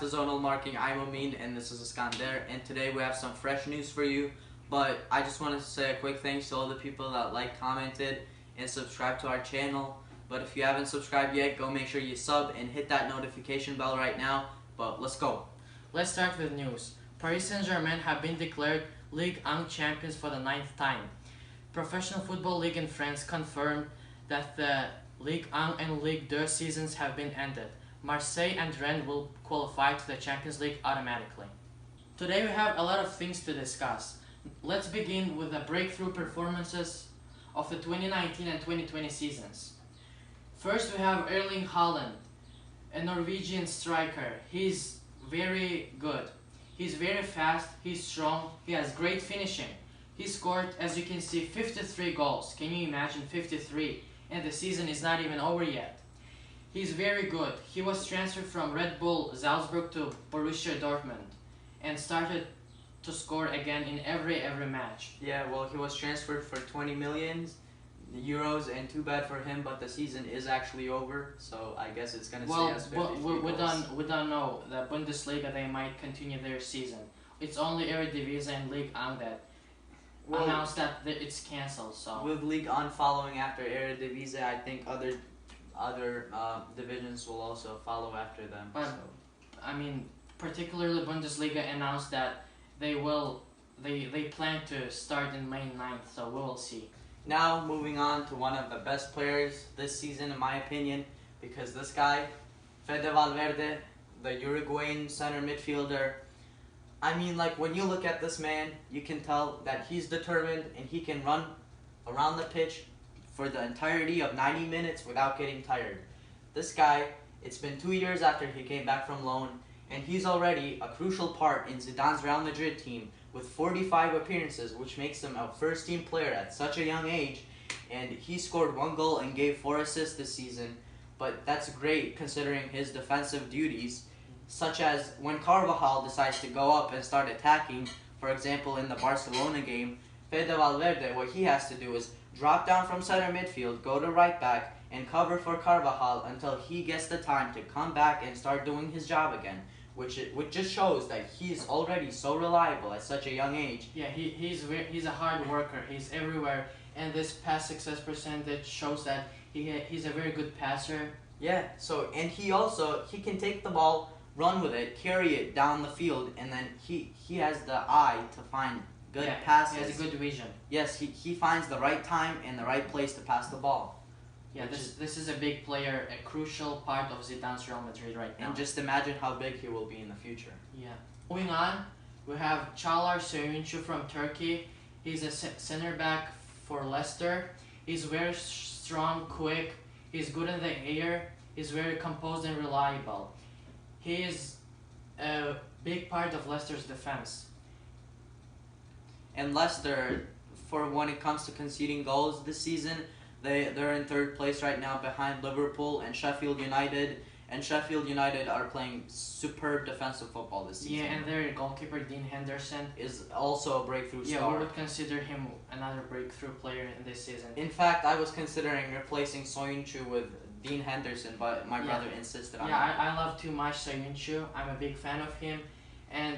to Zonal Marking. I'm Amin and this is Iskander, and today we have some fresh news for you. But I just wanted to say a quick thanks to all the people that commented, and subscribed to our channel. But if you haven't subscribed yet, go make sure you sub and hit that notification bell right now. But let's go. Let's start with news. Paris Saint-Germain have been declared Ligue 1 champions for the 9th time. Professional Football League in France confirmed that the Ligue 1 and Ligue 2 seasons have been ended. Marseille and Rennes will qualify to the Champions League automatically. Today we have a lot of things to discuss. Let's begin with the breakthrough performances of the 2019 and 2020 seasons. First we have Erling Haaland, a Norwegian striker. He's very good. He's very fast, he's strong, he has great finishing. He scored, as you can see, 53 goals. Can you imagine 53? And the season is not even over yet. He's very good. He was transferred from Red Bull Salzburg to Borussia Dortmund and started to score again in every match. Yeah, well, he was transferred for 20 million euros, and too bad for him, but the season is actually over, so I guess it's going to stay as 53 goals. We don't know. The Bundesliga, they might continue their season. It's only Eredivisie and Ligue 1 that announced that it's cancelled. So with Ligue 1 following after Eredivisie, I think other divisions will also follow after them. But I mean, particularly Bundesliga announced that they plan to start in May 9th, so we will see. Now moving on to one of the best players this season, in my opinion, because this guy, Fede Valverde, the Uruguayan center midfielder, I mean, like, when you look at this man, you can tell that he's determined and he can run around the pitch for the entirety of 90 minutes without getting tired. This guy, it's been 2 years after he came back from loan, and he's already a crucial part in Zidane's Real Madrid team with 45 appearances, which makes him a first-team player at such a young age, and he scored 1 goal and gave 4 assists this season. But that's great considering his defensive duties, such as when Carvajal decides to go up and start attacking. For example, in the Barcelona game, Fede Valverde, what he has to do is drop down from center midfield, go to right back, and cover for Carvajal until he gets the time to come back and start doing his job again, which just shows that he's already so reliable at such a young age. Yeah, he's a hard worker. He's everywhere, and this pass success percentage shows that he's a very good passer. Yeah, so, and he can take the ball, run with it, carry it down the field, and then he has the eye to find good passes. He has a good vision. Yes, he finds the right time and the right place to pass the ball. Yeah, this is a big player, a crucial part of Zidane's Real Madrid right now. And just imagine how big he will be in the future. Yeah. Moving on, we have Çağlar Söyüncü from Turkey. He's a center back for Leicester. He's very strong, quick. He's good in the air. He's very composed and reliable. He is a big part of Leicester's defense. And Leicester, for when it comes to conceding goals this season, they're in 3rd place right now behind Liverpool and Sheffield United. And Sheffield United are playing superb defensive football this season. Yeah, and their goalkeeper, Dean Henderson, is also a breakthrough star. Yeah, we would consider him another breakthrough player in this season. In fact, I was considering replacing Söyüncü with Dean Henderson, but my brother insisted on it. Yeah, I love too much Söyüncü. I'm a big fan of him, and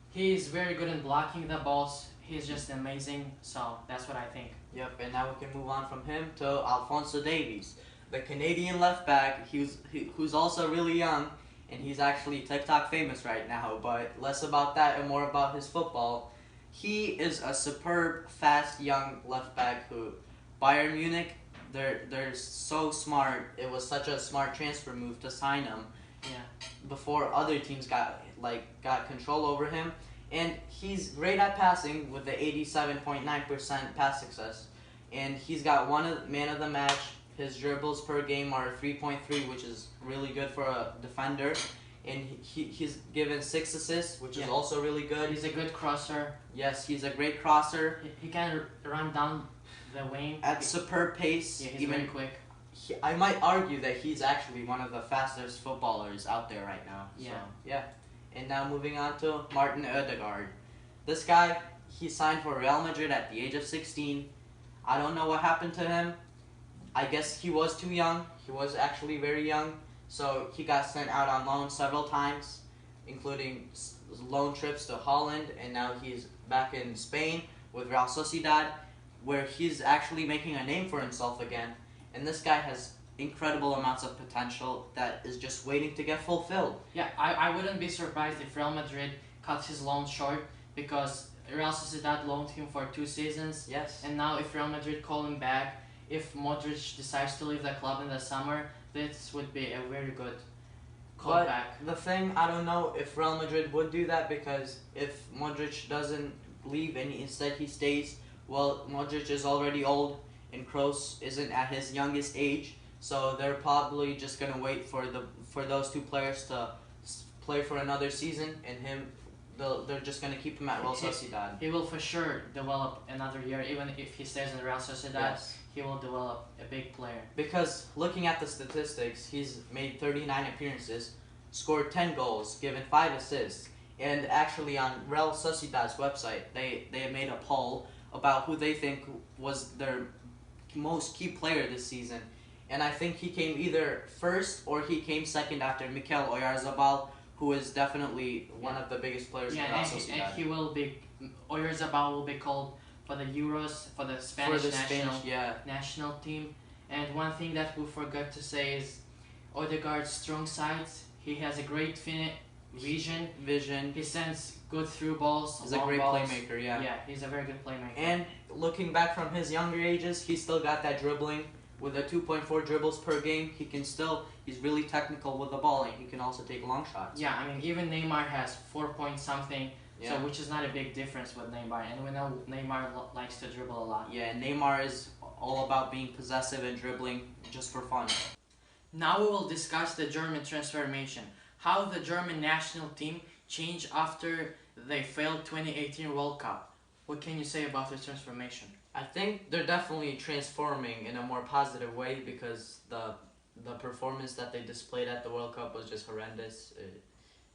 he's very good in blocking the balls. He's just amazing, so that's what I think. Yep, and now we can move on from him to Alphonso Davies, the Canadian left back, who's also really young, and he's actually TikTok famous right now, but less about that and more about his football. He is a superb, fast, young left back who, Bayern Munich, they're so smart. It was such a smart transfer move to sign him. Yeah. Before other teams got control over him. And he's great at passing with the 87.9% pass success. And he's got man of the match. His dribbles per game are 3.3, which is really good for a defender. And he's given 6 assists, which is also really good. He's a good crosser. Yes, he's a great crosser. He can run down the wing at superb pace. Yeah, he's very quick. I might argue that he's actually one of the fastest footballers out there right now. Yeah. So, yeah. And now moving on to Martin Ødegaard. This guy, he signed for Real Madrid at the age of 16. I don't know what happened to him. I guess he was too young. He was actually very young. So he got sent out on loan several times. including loan trips to Holland, and now he's back in Spain with Real Sociedad, where he's actually making a name for himself again. And this guy has incredible amounts of potential that is just waiting to get fulfilled. Yeah, I wouldn't be surprised if Real Madrid cut his loan short, because Real Sociedad loaned him for 2 seasons. Yes. And now if Real Madrid call him back, if Modric decides to leave the club in the summer, this would be a very good But callback. the thing, I don't know if Real Madrid would do that, because if Modric doesn't leave and instead he stays, well, Modric is already old and Kroos isn't at his youngest age, so they're probably just gonna wait for those two players to play for another season, and they're just gonna keep him at Real Sociedad. He will for sure develop another year, even if he stays in Real Sociedad. Yes. He will develop a big player. Because looking at the statistics, he's made 39 appearances, scored 10 goals, given 5 assists, and actually on Real Sociedad's website, they made a poll about who they think was their most key player this season. And I think he came either first or he came second after Mikel Oyarzabal, who is definitely one of the biggest players in Real Sociedad. And he will be, Oyarzabal will be called for the Euros, for the Spanish national team. And one thing that we forgot to say is Odegaard's strong sides. He has a great vision. He sends good through balls. He's a great playmaker, yeah. Yeah, he's a very good playmaker. And looking back from his younger ages, he's still got that dribbling. With a 2.4 dribbles per game, he's really technical with the ball, and he can also take long shots. Yeah, I mean, even Neymar has 4 point something, yeah. So which is not a big difference with Neymar. And we know Neymar likes to dribble a lot. Yeah, and Neymar is all about being possessive and dribbling just for fun. Now we will discuss the German transformation. How the German national team changed after they failed 2018 World Cup. What can you say about the transformation? I think they're definitely transforming in a more positive way, because the performance that they displayed at the World Cup was just horrendous.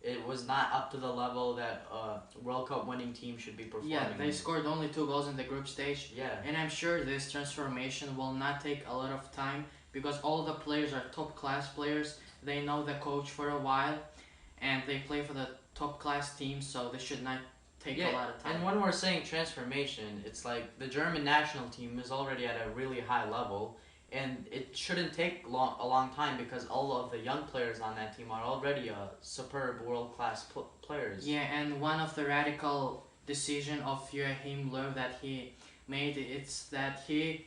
It was not up to the level that a World Cup winning team should be performing. Yeah, they scored only 2 goals in the group stage. Yeah. And I'm sure this transformation will not take a lot of time, because all the players are top class players. They know the coach for a while, and they play for the top class team, so they should not take a lot of time. And when we're saying transformation, it's like the German national team is already at a really high level, and it shouldn't take a long time, because all of the young players on that team are already superb world-class players. Yeah, and one of the radical decision of Joachim Löw that he made, it's that he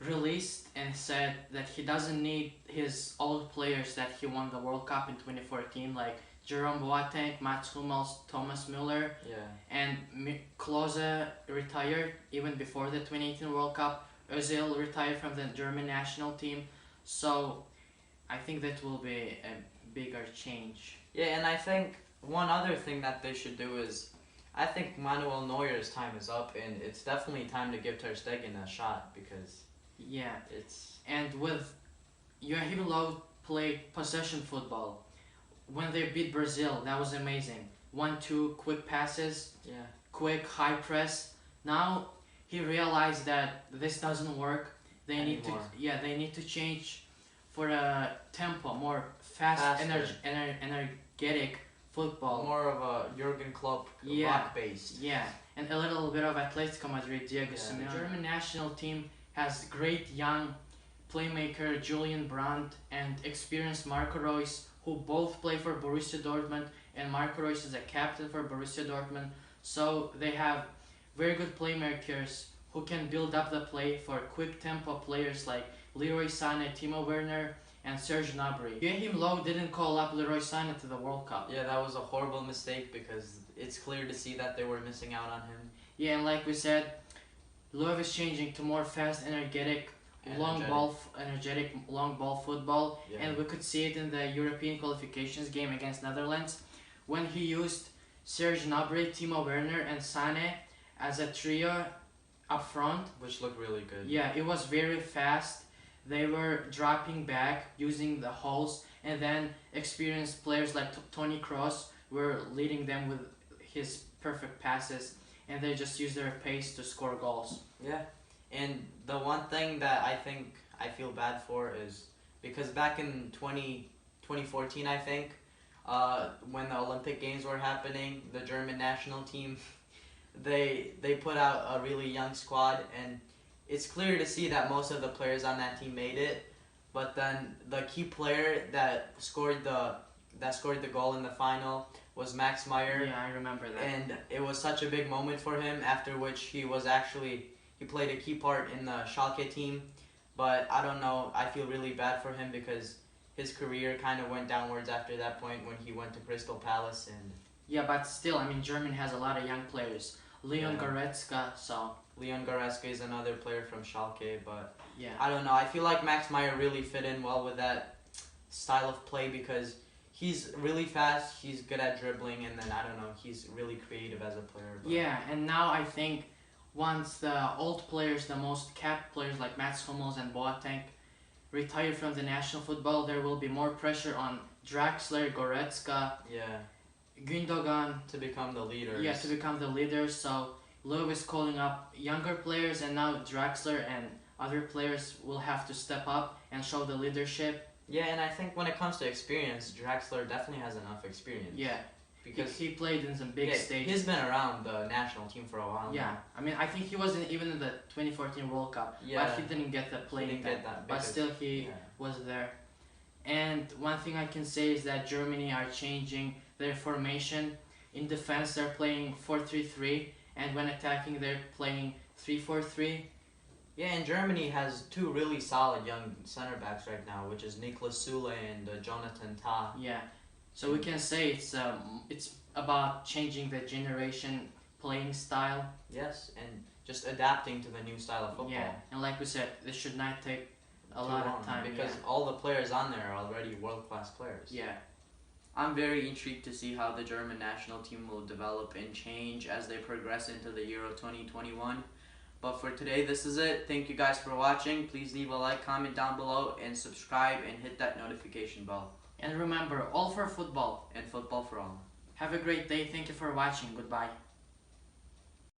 released and said that he doesn't need his old players that he won the World Cup in 2014, like Jerome Boateng, Mats Hummels, Thomas Müller, and Klose retired even before the 2018 World Cup. Özil retired from the German national team, so I think that will be a bigger change. Yeah, and I think one other thing that they should do is, I think Manuel Neuer's time is up, and it's definitely time to give Ter Stegen a shot, because and with Joachim Löw played possession football. When they beat Brazil, that was amazing. 1-2 quick passes, quick high press. Now he realized that this doesn't work. They need to change for a tempo, more fast, energetic football. More of a Jurgen Klopp rock based. Yeah, and a little bit of Atletico Madrid, Diego Simeone. The German national team has great young playmaker Julian Brandt and experienced Marco Reus, who both play for Borussia Dortmund, and Marco Reus is a captain for Borussia Dortmund. So they have very good playmakers who can build up the play for quick tempo players like Leroy Sané, Timo Werner, and Serge Gnabry. Joachim Löw didn't call up Leroy Sané to the World Cup. Yeah, that was a horrible mistake, because it's clear to see that they were missing out on him. Yeah, and like we said, Löw is changing to more fast, energetic long ball football, and we could see it in the European qualifications game against Netherlands when he used Serge Gnabry, Timo Werner, and Sané as a trio up front, which looked really good. Yeah, it was very fast. They were dropping back using the holes, and then experienced players like Toni Kroos were leading them with his perfect passes, and they just used their pace to score goals. Yeah. And the one thing that I feel bad for is, because back in 2014, I think, when the Olympic Games were happening, the German national team, they put out a really young squad, and it's clear to see that most of the players on that team made it. But then the key player that scored the goal in the final was Max Meyer. Yeah, I remember that. And it was such a big moment for him, after which he played a key part in the Schalke team. But I don't know, I feel really bad for him because his career kind of went downwards after that point when he went to Crystal Palace. And Yeah, but still, I mean, Germany has a lot of young players. Leon Yeah. Goretzka, so Leon Goretzka is another player from Schalke, but yeah. I don't know, I feel like Max Meyer really fit in well with that style of play because he's really fast, he's good at dribbling, and then I don't know, he's really creative as a player. But Yeah, and now I think once the old players, the most capped players like Mats Hummels and Boateng retire from the national football, there will be more pressure on Draxler, Goretzka, yeah, Gündogan, to become the leaders. yeah, to become the leaders. So Löw is calling up younger players, and now Draxler and other players will have to step up and show the leadership. Yeah, and I think when it comes to experience, Draxler definitely has enough experience. Yeah, Because he played in some big yeah, stages. he's been around the national team for a while Yeah, now. I mean, I think he wasn't even in the 2014 World Cup, Yeah. but he didn't get the He playing didn't time. get that But because- still, he yeah. was there. And one thing I can say is that Germany are changing their formation. In defense, they're playing 4-3-3, and when attacking, they're playing 3-4-3. Yeah, and Germany has two really solid young center backs right now, which is Niklas Süle and Jonathan Tah. Yeah, so we can say it's about changing the generation playing style. Yes, and just adapting to the new style of football. Yeah, and like we said, this should not take a Too lot long, of time. because all the players on there are already world-class players. Yeah. I'm very intrigued to see how the German national team will develop and change as they progress into the Euro 2021. But for today, this is it. Thank you guys for watching. Please leave a like, comment down below, and subscribe and hit that notification bell. And remember, all for football. And football for all. Have a great day. Thank you for watching. Goodbye.